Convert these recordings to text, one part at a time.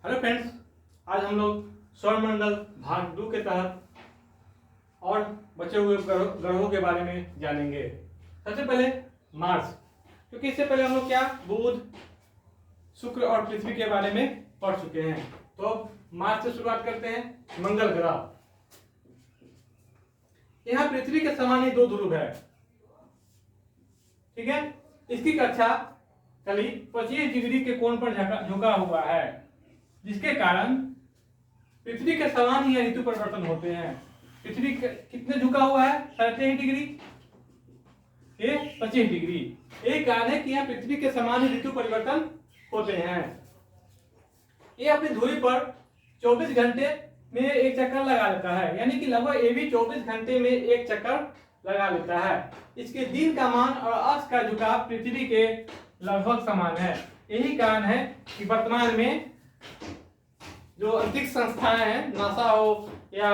Hello friends, आज हम लोग सौरमंडल भाग 2 के तहत और बचे हुए ग्रहों के बारे में जानेंगे। सबसे पहले मार्स, क्योंकि इससे पहले हम लोग क्या बुध, शुक्र और पृथ्वी के बारे में पढ़ चुके हैं। तो मार्स से शुरुआत करते हैं। मंगल ग्रह, यहाँ पृथ्वी के समान ही 2 ध्रुव है, ठीक है। इसकी कक्षा कली 25 डिग्री के कोण पर झुका हुआ है, जिसके कारण पृथ्वी के समान ही ऋतु परिवर्तन होते हैं। पृथ्वी कितने झुका हुआ है? 23 डिग्री, ये 25 डिग्री। यही कारण है कि यहाँ पृथ्वी के समान ही ऋतु परिवर्तन होते हैं। ये अपनी धुरी पर 24 घंटे में एक चक्कर लगा लेता है, यानी कि लगभग ये भी 24 घंटे में एक चक्कर लगा लेता है। इसके दिन का मान और अक्ष का झुकाव पृथ्वी के लगभग समान है। यही कारण है कि वर्तमान में जो अंतरिक्ष संस्थाएं हैं, नासा हो या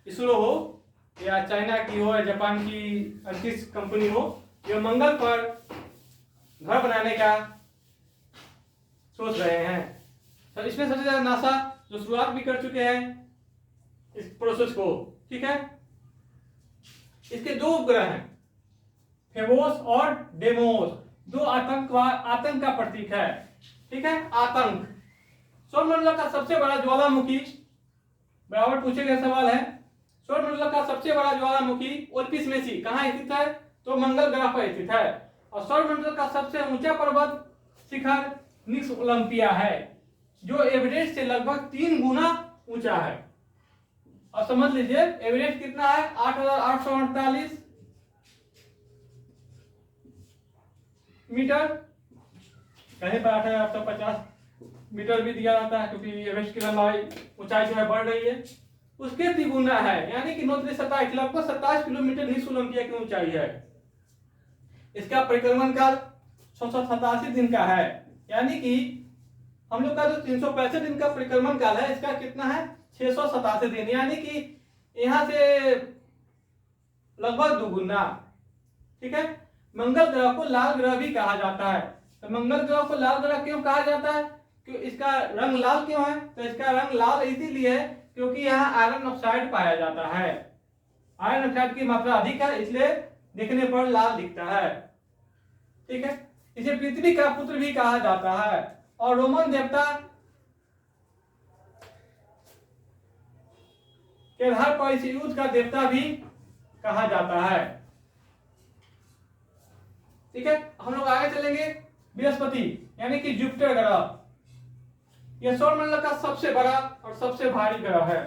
इसरो हो या चाइना की हो या जापान की अंतरिक्ष कंपनी हो, ये मंगल पर घर बनाने का सोच रहे हैं। तो इसमें सबसे ज्यादा नासा जो शुरुआत भी कर चुके हैं इस प्रोसेस को, ठीक है। इसके 2 उपग्रह हैं, फेबोस और डेमोस। 2 आतंक का प्रतीक है, ठीक है। आतंक सौरमंडल का सबसे बड़ा ज्वालामुखी, बराबर पूछे गए सवाल है। सौरमंडल का सबसे बड़ा ज्वालामुखी ओल्पिस मेसी कहाँ स्थित है? तो मंगल ग्रह पर स्थित है। और सौरमंडल का सबसे ऊंचा पर्वत शिखर निक्स ओलंपिया है, जो एवरेस्ट से लगभग 3 गुना ऊंचा है। और समझ लीजिए एवरेस्ट कितना है? 8,848 मीटर, कहीं पर 8,850 मीटर भी दिया जाता है, क्योंकि एवरेस्ट की लंबाई ऊंचाई जो है बढ़ रही है, उसके तिगुना है, यानी कि 9,27 लगभग 27 किलोमीटर निक्स ओलंपिया की ऊंचाई है। इसका परिक्रमण काल 687 दिन का है, यानी कि हम लोग का जो 365 दिन का परिक्रमण काल है, इसका कितना है? 687 दिन, यानी कि यहां से लगभग दुगुना, ठीक है। मंगल ग्रह को लाल ग्रह भी कहा जाता है। तो मंगल ग्रह को लाल ग्रह क्यों कहा जाता है? क्यों इसका रंग लाल क्यों है? तो इसका रंग लाल इसीलिए है क्योंकि यहाँ आयरन ऑक्साइड पाया जाता है। आयरन ऑक्साइड की मात्रा अधिक है, इसलिए देखने पर लाल दिखता है, ठीक है। इसे पृथ्वी का पुत्र भी कहा जाता है और रोमन देवता के आधार पर इसे युद्ध का देवता भी कहा जाता है, ठीक है। हम लोग आगे चलेंगे। बृहस्पति यानी कि जुपिटर ग्रह, यह सौरमंडल का सबसे बड़ा और सबसे भारी ग्रह है।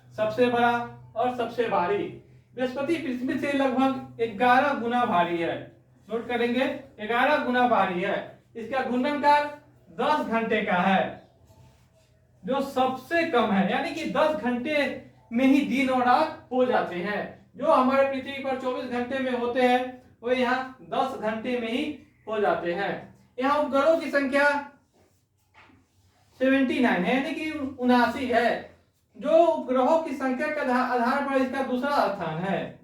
सबसे बड़ा और सबसे भारी। बृहस्पति पृथ्वी से लगभग 11 गुना भारी है। नोट करेंगे, 11 गुना भारी है। इसका घूर्णन काल 10 घंटे का है, जो सबसे कम है, यानी कि 10 घंटे में ही दिन और रात हो जाते हैं। जो हमारे पृथ्वी पर 24 घंटे में होते हैं, वो यहाँ 10 घंटे में ही हो जाते हैं। यहाँ उपग्रहों की संख्या 79 है, यानी कि 79 है, जो उपग्रहों की संख्या के आधार पर इसका दूसरा स्थान है।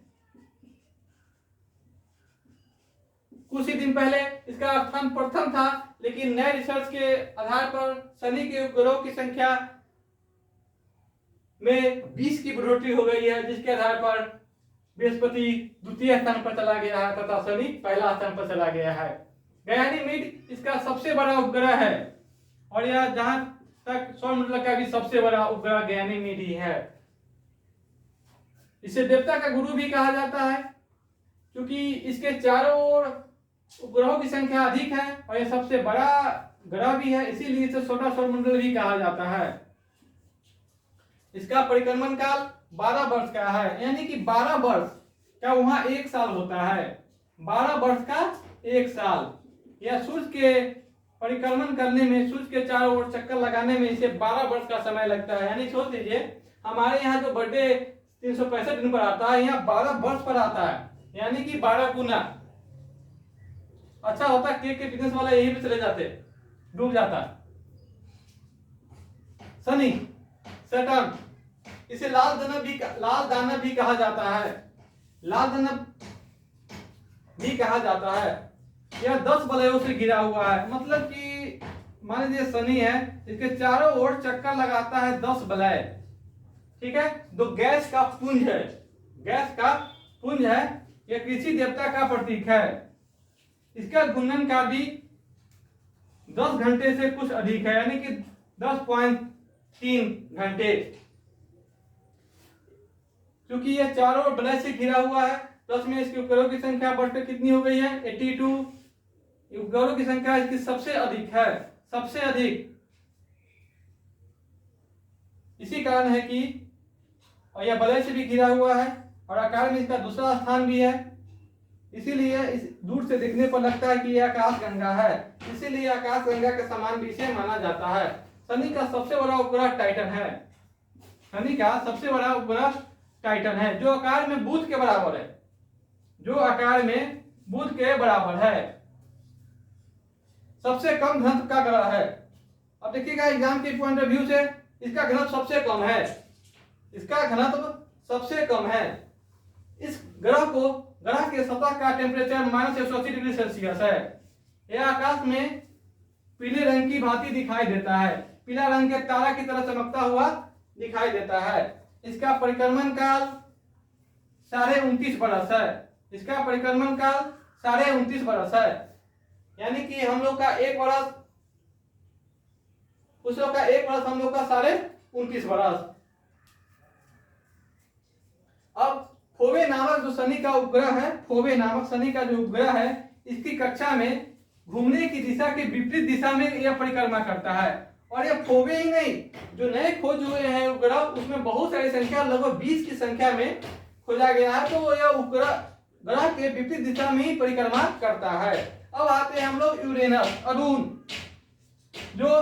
कुछ ही दिन पहले इसका स्थान प्रथम था, लेकिन नए रिसर्च के आधार पर शनि के उपग्रहों की संख्या में 20 की बढ़ोतरी हो गई है, जिसके आधार पर बृहस्पति द्वितीय स्थान पर चला गया है तथा शनि पहला स्थान पर चला गया है। गयानीमिड इसका सबसे बड़ा उपग्रह है, और यह जहां तक सौरमंडल का भी सबसे बड़ा उपग्रह गयानीमिड ही है। इसे देवता का गुरु भी कहा जाता है, क्योंकि इसके चारों ओर उपग्रहों की संख्या अधिक है और यह सबसे बड़ा ग्रह भी है, इसीलिए इसे छोटा सौरमंडल भी कहा जाता है। इसका परिक्रमण काल 12 वर्ष का है, यानी कि 12 वर्ष का वहां 1 साल होता है। 12 वर्ष का 1 साल। यह सूर्य के परिक्रमण करने में, सूर्य के चारों ओर चक्कर लगाने में इसे 12 वर्ष का समय लगता है। यानी सोच लीजिए हमारे यहाँ जो बर्थडे 365 दिन पर आता है, यहाँ 12 वर्ष पर आता है, यानी कि 12 गुना। अच्छा होता केक के बिजनेस वाला यही पे चले जाते, डूब जाता। शनि, सैटर्न, इसे लाल दानव भी कहा जाता है। लाल दानव भी कहा जाता है। यह 10 वलयों से घिरा हुआ है, मतलब कि मान लीजिए शनि है, इसके चारों ओर चक्कर लगाता है 10 वलय, ठीक है। तो गैस का पुंज है, गैस का पुंज है, यह कृषि देवता का प्रतीक है। इसका घूर्णन काल भी 10 घंटे से कुछ अधिक है, यानी कि 10.3 घंटे। क्योंकि यह चारों ओर वलय से घिरा हुआ है, प्लस में इसके उपग्रहों की संख्या बढ़कर कितनी हो गई है 82। उपग्रहों की संख्या इसकी सबसे अधिक है, सबसे अधिक। इसी कारण है कि और यह वलय से भी घिरा हुआ है और आकार में इसका दूसरा स्थान भी है, इसीलिए इस दूर से देखने पर लगता है कि यह आकाश गंगा है, इसीलिए आकाश गंगा के समान भी इसे माना जाता है। शनि का सबसे बड़ा उपग्रह टाइटन है, शनि का सबसे बड़ा उपग्रह टाइटन है, जो आकार में बुध के बराबर है, जो आकार में बुध के बराबर है। सबसे कम घनत्व का ग्रह है। अब देखिएगा एग्जाम के पॉइंट ऑफ व्यू से इसका घनत्व सबसे कम है, इसका घनत्व सबसे कम है। इस ग्रह को, ग्रह के सतह का टेम्परेचर -180 डिग्री सेल्सियस है। यह आकाश में पीले रंग की भांति दिखाई देता है, पीला रंग के तारा की तरह चमकता हुआ दिखाई देता है। इसका परिक्रमण काल 29.5 बरस है, इसका परिक्रमण काल 29.5 बरस है, यानी कि हम लोग का 1 बरस, उस लोग का 1 बरस, हम लोग का 29.5 बरस। अब फोबे नामक जो शनि का उपग्रह है, फोबे नामक शनि का जो उपग्रह है, इसकी कक्षा में घूमने की दिशा के विपरीत दिशा में यह परिक्रमा करता है। और यह फोबे ही नहीं, जो नए खोज हुए हैं उपग्रह, उसमें बहुत सारी संख्या, लगभग 20 की संख्या में खोजा गया है, तो यह उपग्रह ग्रह के विपरीत दिशा में ही परिक्रमा करता है। अब आते हैं हम लोग यूरेनस, अरुण, जो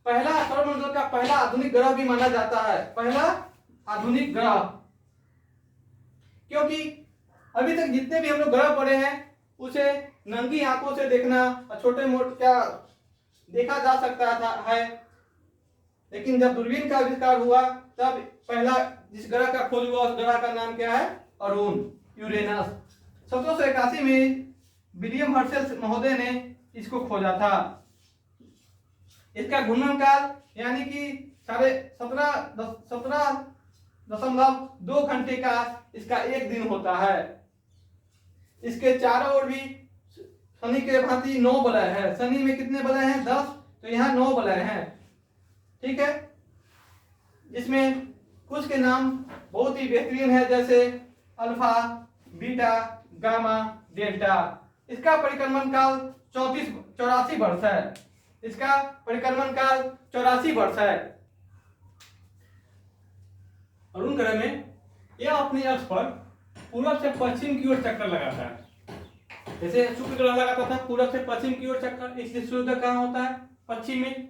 पहला सौरमंडल का पहला आधुनिक ग्रह भी माना जाता है, पहला आधुनिक ग्रह। क्योंकि अभी तक जितने भी हम लोग ग्रह पढ़े हैं उसे नंगी आंखों से देखना और छोटे मोटे क्या देखा जा सकता था है, लेकिन जब दूरबीन का आविष्कार हुआ तब पहला जिस ग्रह का खोज हुआ उस ग्रह का नाम क्या है, अरुण, यूरेनस। 1781 में विलियम हर्शल महोदय ने इसको खोजा था। इसका घूर्णन काल यानी कि 17.2 घंटे का इसका एक दिन होता है। इसके चारों ओर भी शनि के भांति 9 वलय है। शनि में कितने वलय हैं 10, तो यहाँ 9 वलय हैं, ठीक है। इसमें कुछ के नाम बहुत ही बेहतरीन है, जैसे अल्फा, बीटा, गामा, डेल्टा। इसका परिक्रमण काल 84 वर्ष है, इसका परिक्रमण काल 84 वर्ष है। अरुण ग्रह में यह अपने अक्ष पर पूर्व से पश्चिम की ओर चक्कर लगाता है, जैसे शुक्र ग्रह लगाता था पूर्व से पश्चिम की ओर चक्कर, इसलिए सूर्योदय कहाँ होता है, पश्चिम में।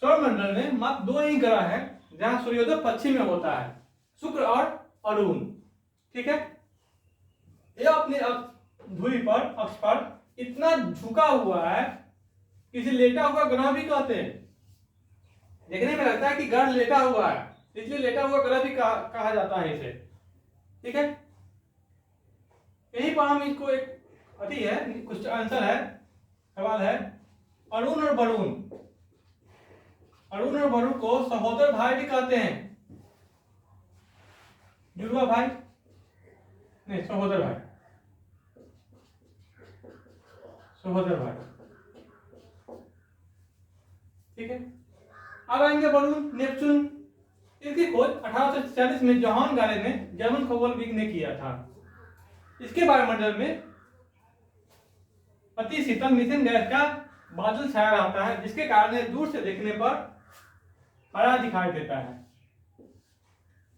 सौरमंडल में मात्र 2 ही ग्रह हैं जहां सूर्योदय पश्चिम में होता है, शुक्र और अरुण, ठीक है। यह अपने धुरी पर, अक्ष पर इतना झुका हुआ है कि इसे लेटा हुआ ग्रह भी कहते हैं। देखने में लगता है कि ग्रह लेटा हुआ है, इसलिए लेटा हुआ ग्रह भी कहा जाता है इसे, ठीक है। यहीं पर हम इसको एक अति है, कुछ आंसर है, सवाल है, अरुण और वरुण, अरुण और वरुण को सहोदर भाई भी कहते हैं, जुड़वा भाई नहीं, सहोदर भाई, सहोदर भाई, ठीक है। अब आएंगे वरुण, नेपच्यून। इसकी खोज 1846 में जोहान गाले ने, जर्मन खगोलविद ने किया था। इसके वायुमंडल में अति शीतल मीथेन गैस का बादल छाया रहता है, जिसके कारण दूर से देखने पर हरा दिखाई देता है,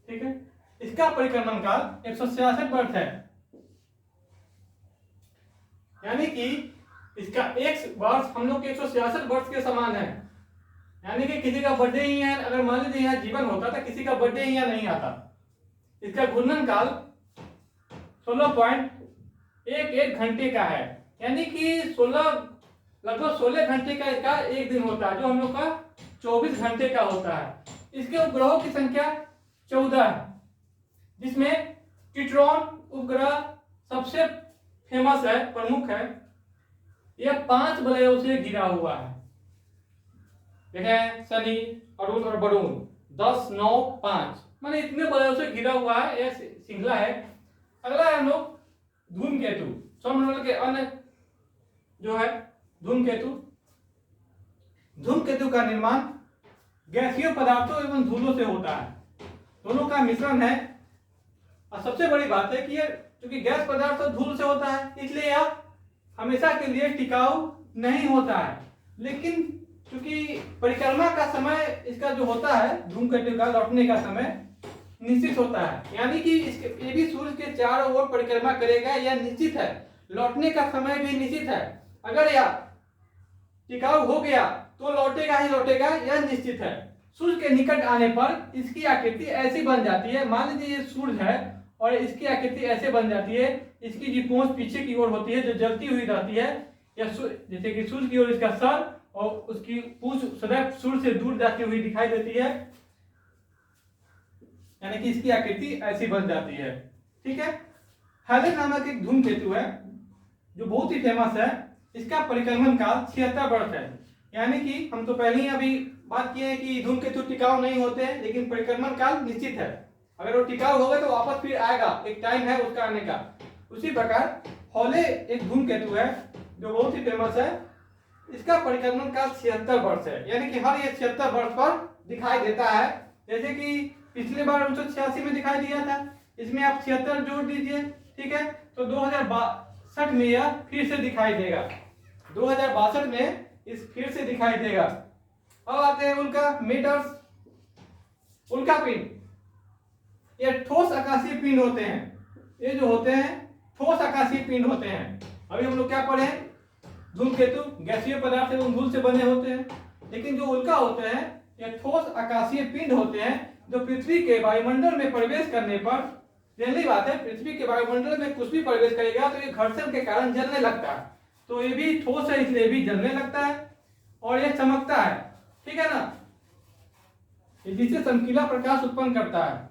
ठीक है। इसका परिक्रमण काल 166 वर्ष है, यानी कि इसका एक वर्ष हम लोग के 166 वर्ष के समान है। यानी कि किसी का बर्थडे ही है, अगर मान लीजिए यहाँ जीवन होता तो किसी का बर्थडे ही यहाँ नहीं आता। इसका घूर्णन काल 16.11 घंटे का है, यानी कि लगभग 16 घंटे का इसका एक दिन होता है, जो हम लोग का 24 घंटे का होता है। इसके उपग्रहों की संख्या 14 है, जिसमें टिट्रॉन उपग्रह सबसे फेमस है, प्रमुख है। यह 5 वलयों से घिरा हुआ है। देखें, शनि, अरुण और वरुण, 10, 9, 5, माने इतने वलयों से घिरा हुआ है, यह श्रृंखला है। अगला है हम लोग धूमकेतु। सौरमंडल के अन्य जो है धूमकेतु। धूमकेतु का निर्माण गैसीय पदार्थों एवं धूलों से होता है, दोनों का मिश्रण है। और सबसे बड़ी बात है कि ये क्योंकि गैस पदार्थ और धूल से होता है, इसलिए यह हमेशा के लिए टिकाऊ नहीं होता है। लेकिन क्योंकि परिक्रमा का समय इसका जो होता है, धूमकेतु का लौटने का समय निश्चित होता है, यानी कि इसके ये भी सूर्य के चारों ओर परिक्रमा करेगा, यह निश्चित है। लौटने का समय भी निश्चित है। अगर यह टिकाऊ हो गया तो लौटेगा ही लौटेगा, यह निश्चित है। सूर्य के निकट आने पर इसकी आकृति ऐसी बन जाती है, मान लीजिए ये सूर्य है और इसकी आकृति ऐसे बन जाती है, इसकी जो पूंछ पीछे की ओर होती है जो जलती हुई रहती है, या जैसे कि सूर्य की ओर इसका सर और उसकी पूंछ सदैव सूर्य से दूर जाती हुई दिखाई देती है, यानी कि इसकी आकृति ऐसी बन जाती है। ठीक है। हैलेन नामक एक धूमकेतु है जो बहुत ही फेमस है। इसका परिक्रमण काल 76 वर्ष है, यानी कि हम तो पहले ही अभी बात किए हैं कि धूमकेतु टिकाऊ नहीं होते हैं, लेकिन परिक्रमण काल निश्चित है। अगर वो टिकाऊ होगा तो वापस फिर आएगा, एक टाइम है उसका आने का। उसी प्रकार हॉले एक धूमकेतु है जो बहुत ही फेमस है। इसका परिक्रमण काल 76 वर्ष है, यानी कि हर ये 76 वर्ष पर दिखाई देता है। जैसे कि पिछली बार 1986 में दिखाई दिया था, इसमें आप 76 जोड़ दीजिए, ठीक है, तो 2062 में यह फिर से दिखाई देगा। 2062 में इस फिर से दिखाई देगा। अब आते हैं उल्का मीटर्स। उल्का पिंड ये ठोस आकाशीय पिंड होते हैं। ये जो होते हैं ठोस आकाशीय पिंड होते हैं। अभी हम लोग क्या पढ़े हैं, धूमकेतु गैसीय पदार्थ एवं धूल से बने होते हैं, लेकिन जो उल्का होते हैं ये ठोस आकाशीय पिंड होते हैं जो पृथ्वी के वायुमंडल में प्रवेश करने पर, जनरली बात है, पृथ्वी के वायुमंडल में कुछ भी प्रवेश करेगा तो ये घर्षण के कारण जलने लगता है। तो ये भी ठोस है इसलिए भी जलने लगता है और ये चमकता है, ठीक है ना, ये जिससे चमकीला प्रकाश उत्पन्न करता है।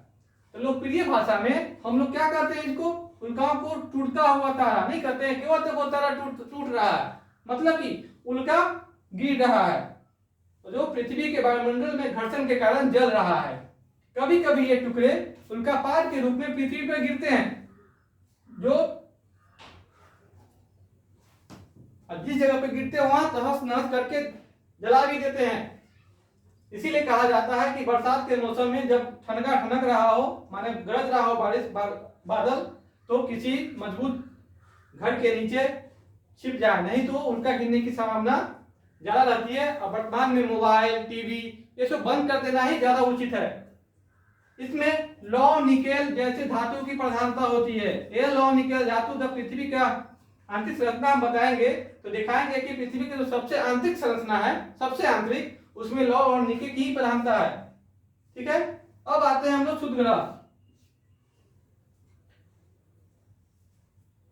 तो लोकप्रिय भाषा में हम लोग क्या कहते हैं इसको, उल्काओं को टूटता हुआ तारा नहीं कहते हैं, केवल तो वो तारा टूट रहा है, मतलब कि उल्का गिर रहा है, तो जो पृथ्वी के वायुमंडल में घर्षण के कारण जल रहा है। कभी कभी ये टुकड़े उल्कापात के रूप में पृथ्वी पर गिरते हैं, जो जिस जगह पे गिरते हैं वहां तहस नहस करके जला भी देते हैं। इसीलिए कहा जाता है कि बरसात के मौसम में जब ठनका ठनक रहा हो, माने गरज रहा हो बारिश बादल, तो किसी मजबूत घर के नीचे छिप जाए, नहीं तो उनका गिरने की संभावना ज्यादा रहती है। और वर्तमान में मोबाइल, टीवी ये सब बंद कर देना ही ज्यादा उचित है। इसमें लौह निकेल जैसे धातु की प्रधानता होती है। यह लौह निकेल धातु जब पृथ्वी का आंतरिक संरचना हम बताएंगे तो दिखाएंगे कि पृथ्वी की जो सबसे आंतरिक संरचना है, सबसे आंतरिक, उसमें लौह और निकेल की ही प्रधानता है। ठीक है। अब आते हैं हम लोग शुद्ध ग्रह।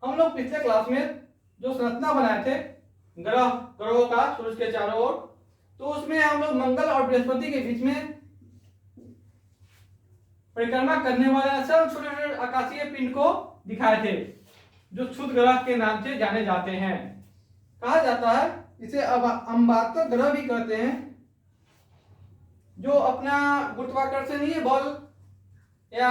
हम लोग पिछले क्लास में जो संरचना बनाए थे ग्रहों का सूर्य के चारों ओर, तो उसमें हम लोग मंगल और बृहस्पति के बीच में परिक्रमा करने वाले छोटे आकाशीय पिंड को दिखाए थे, जो क्षुद्र ग्रह के नाम से जाने जाते हैं। कहा जाता है इसे अम्बाकर ग्रह भी कहते हैं, जो अपना गुरुत्वाकर्षणीय बल या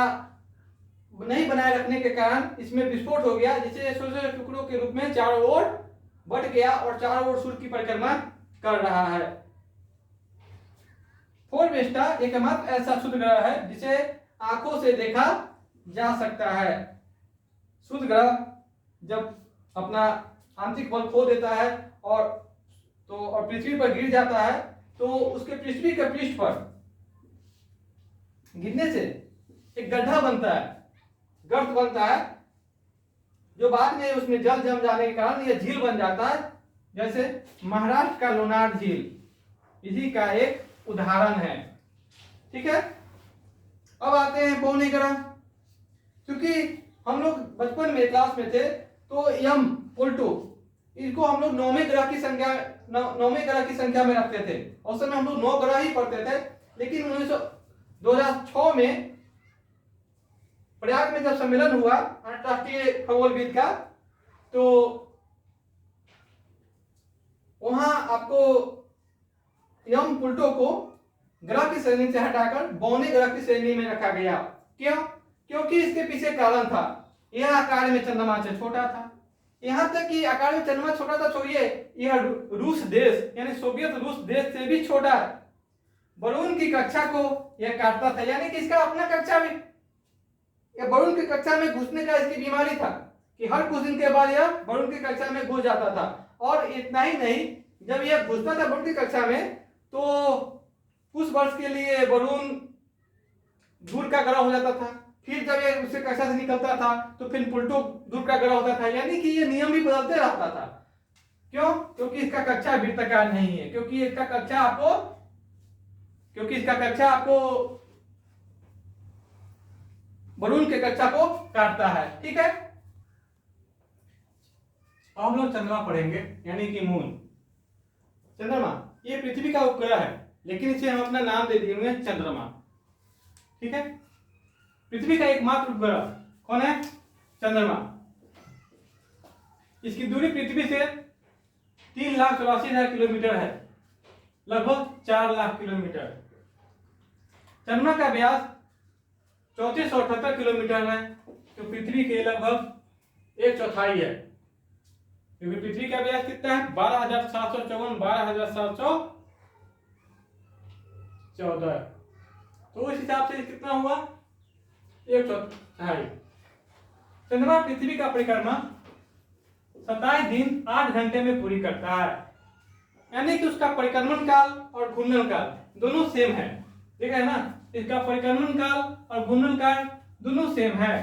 नहीं बनाए रखने के कारण इसमें विस्फोट हो गया, जिसे छोटे टुकड़ों के रूप में चारों ओर बढ़ गया और चारों ओर सूर्य की परिक्रमा कर रहा है। फोर्वेस्टा एकमात्र ऐसा शुद्ध ग्रह है जिसे आंखों से देखा जा सकता है। शुद्ध ग्रह जब अपना आंतरिक बल खो देता है और पृथ्वी पर गिर जाता है, तो उसके पृथ्वी के पृष्ठ पर गिरने से एक गड्ढा बनता है, गर्त बनता है, जो बाद में उसमें जल जम जाने के कारण यह झील बन जाता है, जैसे महाराष्ट्र का लोनार झील इसी का एक उदाहरण है। ठीक है। अब आते हैं पौने ग्रह। क्योंकि हम लोग बचपन में क्लास में थे तो यम उल्टू इसको हम लोग नौवें ग्रह की संख्या में रखते थे। उस समय हम लोग 9 ग्रह ही पढ़ते थे, लेकिन 2006 में प्रयाग में जब सम्मेलन हुआ अंतरराष्ट्रीय खगोलविद का, तो वहां आपको यम प्लूटो को ग्रह की श्रेणी से हटाकर बौने ग्रह की श्रेणी में रखा गया। क्यों? क्योंकि इसके पीछे कारण था, यह आकार में चंद्रमा से छोटा था। यहां तक कि आकार में चंद्रमा छोटा था छोड़िए, यह रूस देश यानी सोवियत रूस देश से भी छोटा है। वरुण की कक्षा को यह काटता था, यानी कि इसका अपना कक्षा में, यह वरुण की कक्षा में घुसने का इसकी बीमारी था कि हर कुछ दिन के बाद यह वरुण की कक्षा में घुस जाता था। और इतना ही नहीं, जब यह घुसता था वरुण की कक्षा में तो कुछ वर्ष के लिए वरुण दूर का ग्रह हो जाता था, फिर जब ये उससे कक्षा से निकलता था तो फिर प्लूटो दूर का ग्रह होता था, यानी कि ये नियम भी बदलते रहता था। क्यों? क्योंकि इसका कक्षा वृत्ताकार नहीं है, क्योंकि इसका कक्षा आपको वरुण के कक्षा को काटता है। ठीक है, अब हम लोग चंद्रमा पढ़ेंगे, यानी कि मून। चंद्रमा ये पृथ्वी का उपग्रह है, लेकिन इसे हम अपना नाम दे दिए हुए चंद्रमा। ठीक है, पृथ्वी का एकमात्र उपग्रह कौन है? चंद्रमा। इसकी दूरी पृथ्वी से 3,84,000 किलोमीटर है, लगभग 4 लाख किलोमीटर। चंद्रमा का व्यास 3478 किलोमीटर है, तो पृथ्वी के लगभग 1/4 है। क्योंकि पृथ्वी का व्यास कितना है? 12,754, 12,714, तो उस हिसाब से कितना हुआ? 1/4। चंद्रमा पृथ्वी का परिक्रमा 27 दिन 8 घंटे में पूरी करता है, यानी कि उसका परिक्रमण काल और घूर्णन काल दोनों सेम है। ठीक है ना, इसका परिक्रमण काल और घूर्णन काल दोनों सेम है।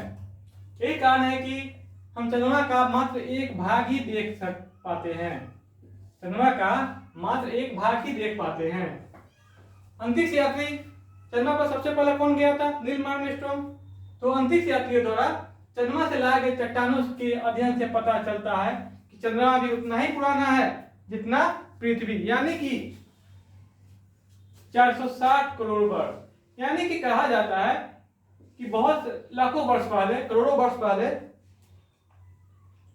यही कारण है कि हम चंद्रमा का मात्र एक भाग ही देख पाते हैं। चंद्रमा का मात्र एक भाग ही देख पाते हैं। अंतरिक्ष यात्री चंद्रमा पर सबसे पहले कौन गया था? Neil Armstrong. तो अंतरिक्ष यात्रियों द्वारा चंद्रमा से लाए गए चट्टानों के अध्ययन से पता चलता है कि चंद्रमा भी उतना ही पुराना है जितना पृथ्वी, यानी कि 460 करोड़ वर्ष। यानी कि कहा जाता है कि बहुत लाखों वर्ष पहले, करोड़ों वर्ष पहले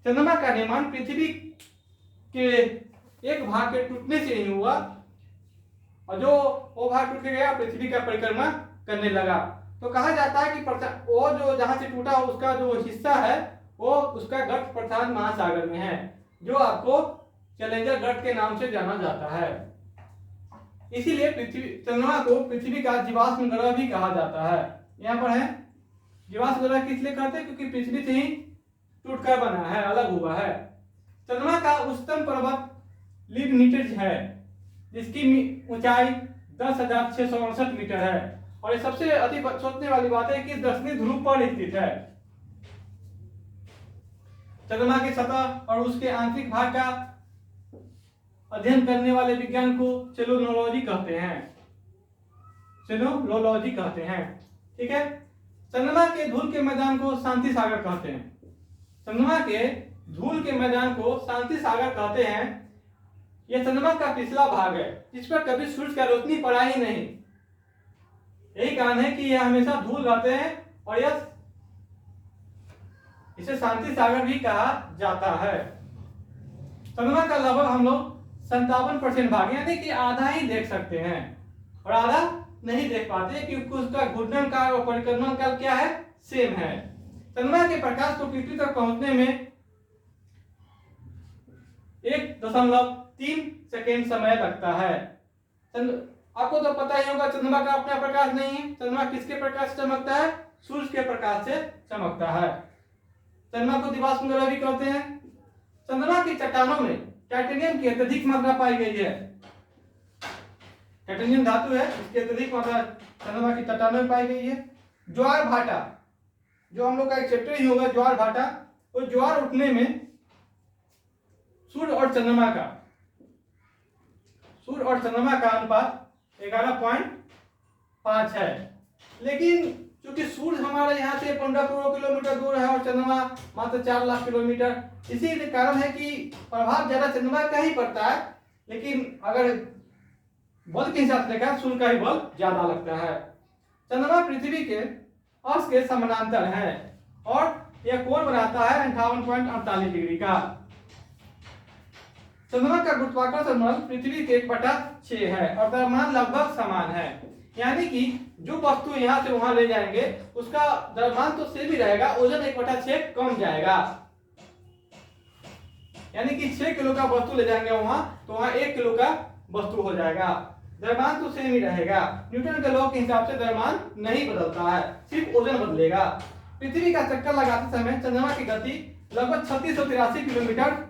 चंद्रमा का निर्माण पृथ्वी के एक भाग के टूटने से नहीं हुआ, और जो वो भाग टूट गया पृथ्वी का परिक्रमा करने लगा। तो कहा जाता है कि वो जो जहां से टूटा उसका जो हिस्सा है वो उसका गर्त प्रशांत महासागर में है, जो आपको चैलेंजर गर्त के नाम से जाना जाता है। इसीलिए चंद्रमा को पृथ्वी का जीवाश्म ग्रह भी कहा जाता है। यहाँ पर है जीवाश्म ग्रह किस लिए कहते हैं? क्योंकि पृथ्वी से ही टूटकर बना है, अलग हुआ है। चंद्रमा का उच्चतम पर्वत लिग्निट्स है, जिसकी ऊंचाई 10,668 मीटर है, और ये सबसे अति सोचने वाली बात है कि दक्षिणी ध्रुव पर स्थित है। चंद्रमा की सतह और उसके आंतरिक भाग का अध्ययन करने वाले विज्ञान को सेलोनोलॉजी कहते हैं। सेलोनोलॉजी कहते हैं। ठीक है, चंद्रमा के धूल के मैदान को शांति सागर कहते हैं। चंद्रमा के धूल के मैदान को शांति सागर कहते हैं। यह चंद्रमा का पिछला भाग है, जिस पर कभी सूरज का रोशनी पड़ा ही नहीं। यही कारण है कि यह हमेशा धूल रहते हैं, और यह इसे शांति सागर भी कहा जाता है। चंद्रमा का लगभग हम लोग 57% भाग, यानी कि आधा ही देख सकते हैं, और आधा नहीं देख पाते, क्योंकि उसका घूर्णन काल और परिक्रमण काल क्या है? सेम है। चंद्रमा के प्रकाश को पृथ्वी तक पहुंचने में 1.3 सेकेंड समय लगता है। आपको तो पता ही होगा चंद्रमा का अपना प्रकाश नहीं है। चंद्रमा किसके प्रकाश से चमकता है? सूर्य के प्रकाश से चमकता है। चंद्रमा को जीवाश्म ग्रह भी कहते हैं। चंद्रमा की चट्टानों में टाइटेनियम की अत्यधिक मात्रा पाई गई है। टाइटेनियम धातु है, इसकी अत्यधिक मात्रा चंद्रमा की चट्टानों में पाई गई है। ज्वार भाटा, जो हम लोग का एक चैप्टर ही होगा ज्वार भाटा, वो ज्वार उठने में सूर्य और चंद्रमा का अनुपात 11.5 है। लेकिन क्योंकि सूर्य हमारे यहाँ से 15 करोड़ किलोमीटर दूर है और चंद्रमा मात्र 4 लाख किलोमीटर, इसी कारण है कि प्रभाव ज्यादा चंद्रमा का ही पड़ता है। लेकिन अगर बल के हिसाब से देखा सूर्य का ही बल ज्यादा लगता है। चंद्रमा पृथ्वी के अक्ष के समानांतर है, और यह कोण बनाता है 58.48 डिग्री का। चंद्रमा का गुरुत्वाकर्षण बल पृथ्वी के 1/6 है और द्रव्यमान लगभग समान है। यानी कि जो वस्तु यहाँ से वहां ले जाएंगे उसका द्रव्यमान तो सेम ही रहेगा, ओजन 1/6 कम जाएगा। यानी कि 6 किलो का वस्तु ले जाएंगे वहां तो वहां 1 किलो का वस्तु हो जाएगा। द्रव्यमान तो सेम ही रहेगा। न्यूटन के लॉ के हिसाब से द्रव्यमान नहीं बदलता है, सिर्फ ओजन बदलेगा। पृथ्वी का चक्कर लगाते समय चंद्रमा की गति लगभग 3683 किलोमीटर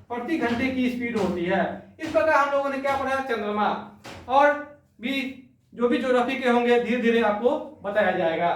प्रति घंटे की स्पीड होती है। इस प्रकार हम लोगों ने क्या पढ़ा, चंद्रमा और भी जो भी ज्योग्राफी के होंगे धीरे धीरे आपको बताया जाएगा।